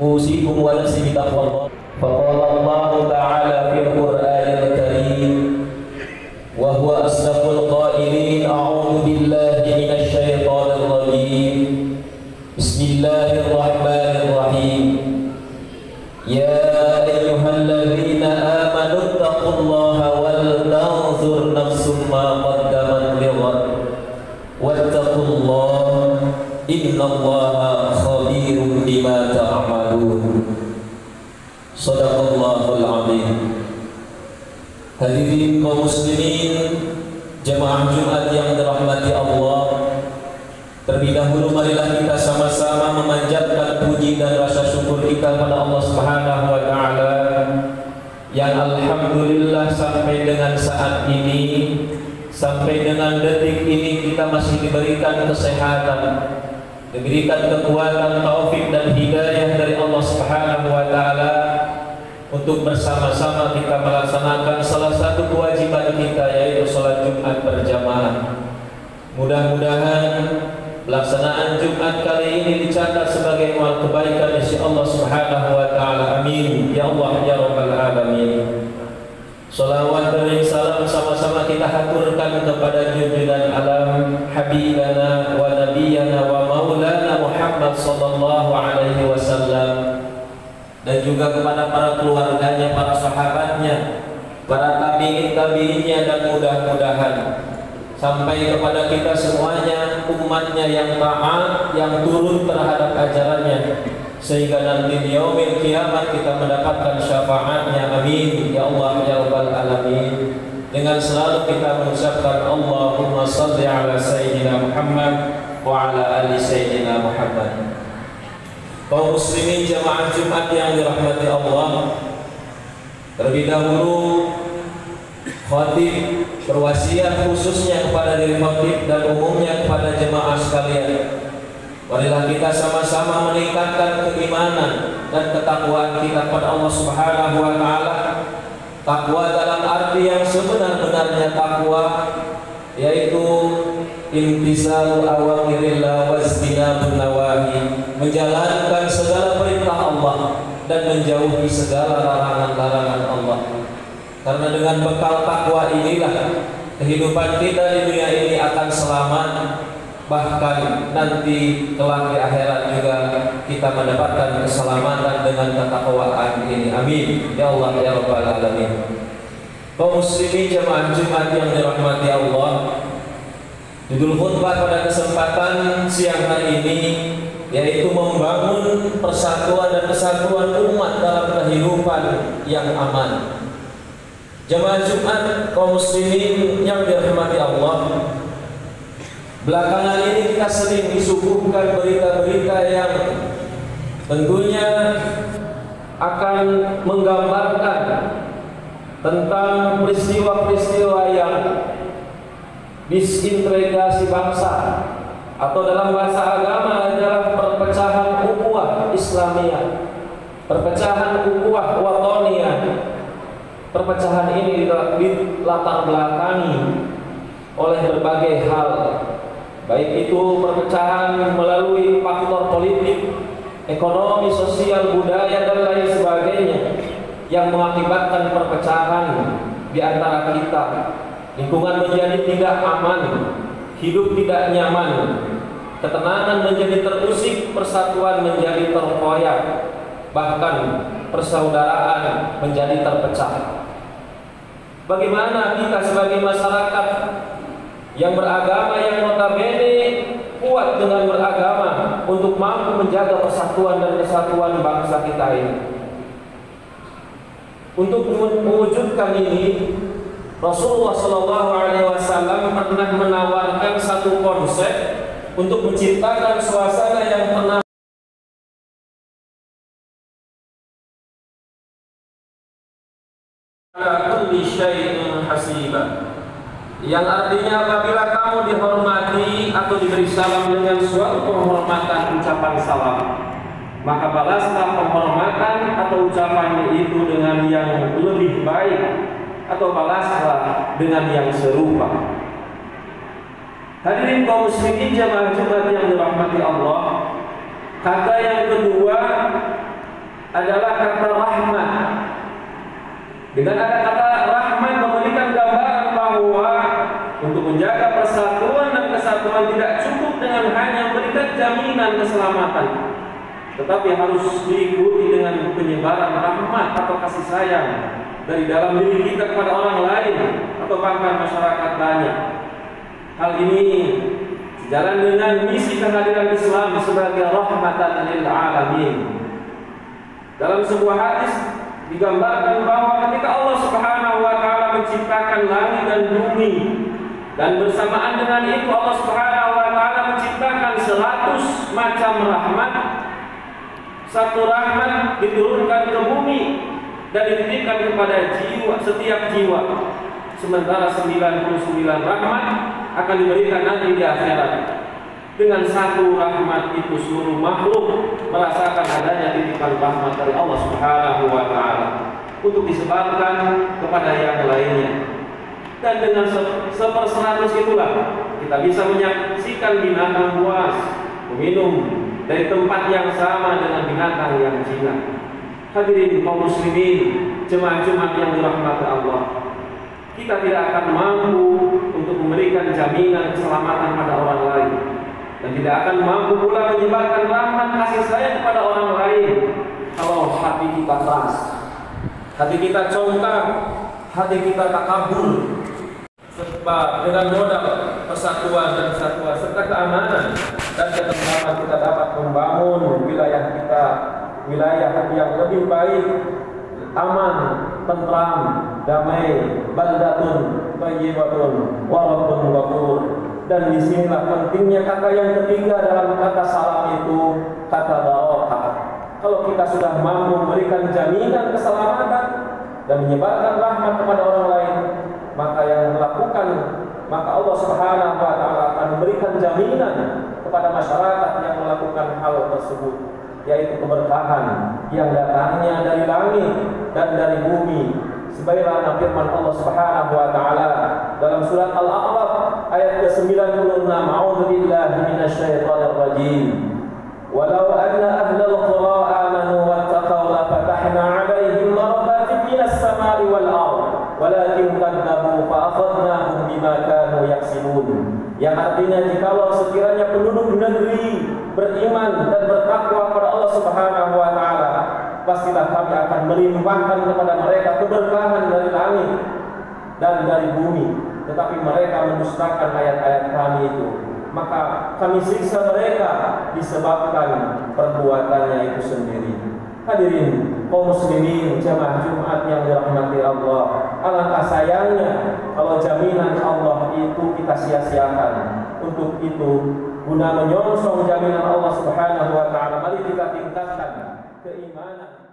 أوصيكم ونفسي بتقوى الله. فقال الله تعالى في القرآن الكريم وهو أصدق القائلين: أعوذ بالله من الشيطان الرجيم. بسم الله الرحمن الرحيم. يا أيها الذين آمنوا اتقوا الله ولتنظر نفس ما قدمت لغد واتقوا الله إن الله خبير بما تعملون. Shadaqallahul azim. Hadirin kaum muslimin, jemaah Jumat yang dirahmati Allah, terlebih dahulu marilah kita sama-sama memanjatkan puji dan rasa syukur kita pada Allah Subhanahu wa taala yang alhamdulillah sampai dengan saat ini, sampai dengan detik ini kita masih diberikan kesehatan, diberikan kekuatan, taufik dan hidayah dari Allah Subhanahu wa taala untuk bersama-sama kita melaksanakan salah satu kewajiban kita, yaitu salat Jumat berjamaah. Mudah-mudahan pelaksanaan Jumat kali ini dicatat sebagai amal kebaikan dari Allah Subhanahu wa taala. Amin ya Allah ya rabbal alamin. Salawat dan salam sama-sama kita haturkan kepada junjungan alam, habibana wa nabiyana wa maulana Muhammad sallallahu alaihi wasallam, dan juga kepada para keluarganya, para sahabatnya, para tabi'in-tabi'innya, dan mudah-mudahan sampai kepada kita semuanya, umatnya yang taat, yang turun terhadap ajarannya, sehingga nanti di yaumil kiamat kita mendapatkan syafaatnya. Amin ya Allah ya rabbal alamin. Dengan selalu kita mengucapkan Allahumma salli ala sayyidina Muhammad wa ala ali sayyidina Muhammad. Kaum muslimin jemaah Jumat yang dirahmati Allah, terlebih dahulu khatib berwasiat khususnya kepada diri khatib dan umumnya kepada jemaah sekalian. Marilah kita sama-sama meningkatkan keimanan dan ketakwaan kita kepada Allah Subhanahu wa taala. Takwa dalam arti yang sebenar-benarnya takwa, yaitu imtisalu awamirillah wajtinabun nawahi, menjalankan segala perintah Allah dan menjauhi segala larangan-larangan Allah. Karena dengan bekal takwa inilah kehidupan kita di dunia ini akan selamat, bahkan nanti kelak di akhirat juga kita mendapatkan keselamatan dengan ketakwaan ini. Amin ya Allah ya rabbal alamin. Kaum muslimin jemaah Jumat yang dirahmati Allah, judul khutbah pada kesempatan siang hari ini yaitu membangun persatuan dan kesatuan umat dalam kehidupan yang aman. Jemaah Jumat kaum muslimin yang dirahmati Allah, belakangan ini kita sering disuguhkan berita-berita yang tentunya akan menggambarkan tentang peristiwa-peristiwa yang disintegrasi bangsa, atau dalam bahasa agama adalah perpecahan ukhuwah Islamiyah, perpecahan ukhuwah watoniyah. Perpecahan ini dilatar belakangi oleh berbagai hal, baik itu perpecahan melalui faktor politik, ekonomi, sosial, budaya, dan lain sebagainya yang mengakibatkan perpecahan di antara kita. Lingkungan menjadi tidak aman, hidup tidak nyaman, ketenangan menjadi terusik, persatuan menjadi terkoyak, bahkan persaudaraan menjadi terpecah. Bagaimana kita sebagai masyarakat yang beragama, yang notabene kuat dengan beragama, untuk mampu menjaga persatuan dan kesatuan bangsa kita ini? Untuk mewujudkan ini, Rasulullah SAW pernah menawarkan satu konsep untuk menciptakan suasana yang tenang. Yang artinya apabila kamu dihormati atau diberi salam dengan suatu penghormatan ucapan salam, maka balaslah penghormatan atau ucapannya itu dengan yang lebih baik, atau balaslah dengan yang serupa. Hadirin kaum muslimin jamaah Jumat yang dirahmati Allah, kata yang kedua adalah kata rahmat. Dengan ada kata rahmat memberikan gambaran bahwa untuk menjaga persatuan dan kesatuan tidak cukup dengan hanya memberikan jaminan keselamatan, tetapi harus diikuti dengan penyebaran rahmat atau kasih sayang dari dalam diri kita kepada orang lain atau bahkan masyarakat banyak. Hal ini sejalan dengan misi kehadiran Islam sebagai rahmatan lil alamin. Dalam sebuah hadis digambarkan bahwa ketika Allah Subhanahu wa taala menciptakan langit dan bumi, dan bersamaan dengan itu Allah Subhanahu wa taala menciptakan 100 macam rahmat. Satu rahmat diturunkan ke bumi dan dititipkan kepada jiwa, setiap jiwa. Sementara 99 rahmat akan diberikan nanti di akhirat. Dengan satu rahmat itu seluruh makhluk merasakan adanya titipan rahmat dari Allah Subhanahu wa taala untuk disebarkan kepada yang lainnya. Dan dengan 1/100 itulah kita bisa menyaksikan binatang buas meminum dari tempat yang sama dengan binatang yang jinak. Hadirin kaum muslimin, jemaah Jumat yang dirahmati Allah, kita tidak akan mampu untuk memberikan jaminan keselamatan pada orang lain, dan tidak akan mampu pula menyebarkan rahmat kasih sayang kepada orang lain kalau hati kita keras, hati kita congkak, hati kita takabur. Sebab dengan modal persatuan dan kesatuan serta keamanan dan ketentraman kita dapat membangun wilayah kita, wilayah yang lebih baik, aman, tentram, damai, baldatun, thayyibatun, wa rabbun ghafur. Dan disinilah pentingnya kata yang ketiga dalam kata salam itu, kata barakah. Kalau kita sudah mampu memberikan jaminan keselamatan dan menyebarkan rahmat kepada orang lain, maka yang melakukan, maka Allah Subhanahu wa taala akan memberikan jaminan kepada masyarakat yang melakukan hal tersebut, yaitu keberkahan yang datangnya dari langit dan dari bumi. Sebagaimana firman Allah Subhanahu wa taala dalam surat Al-A'raf ayat ke-96, A'udzu billahi minasyaitonir rajim. Walau anna ahlal qura amanu wattaqaw la fatahna 'alaihim barakatin minas sama'i wal ardh walakin kadzabu fa akhadnahum bima kanu yaksibun. Yang artinya, jikalau sekiranya penduduk negeri beriman dan bertakwa kepada Allah Subhanahu wa taala, pastilah kami akan melimpahkan kepada mereka keberkahan dari langit dan dari bumi. Tetapi mereka mendustakan ayat-ayat kami itu, maka kami siksa mereka disebabkan perbuatannya itu sendiri. Hadirin kaum muslimin jamaah Jumat yang dirahmati Allah, alangkah sayangnya kalau jaminan Allah itu kita sia-siakan. Untuk itu, guna menyongsong jaminan Allah Subhanahu wa taala, mari kita tingkatkan keimanan.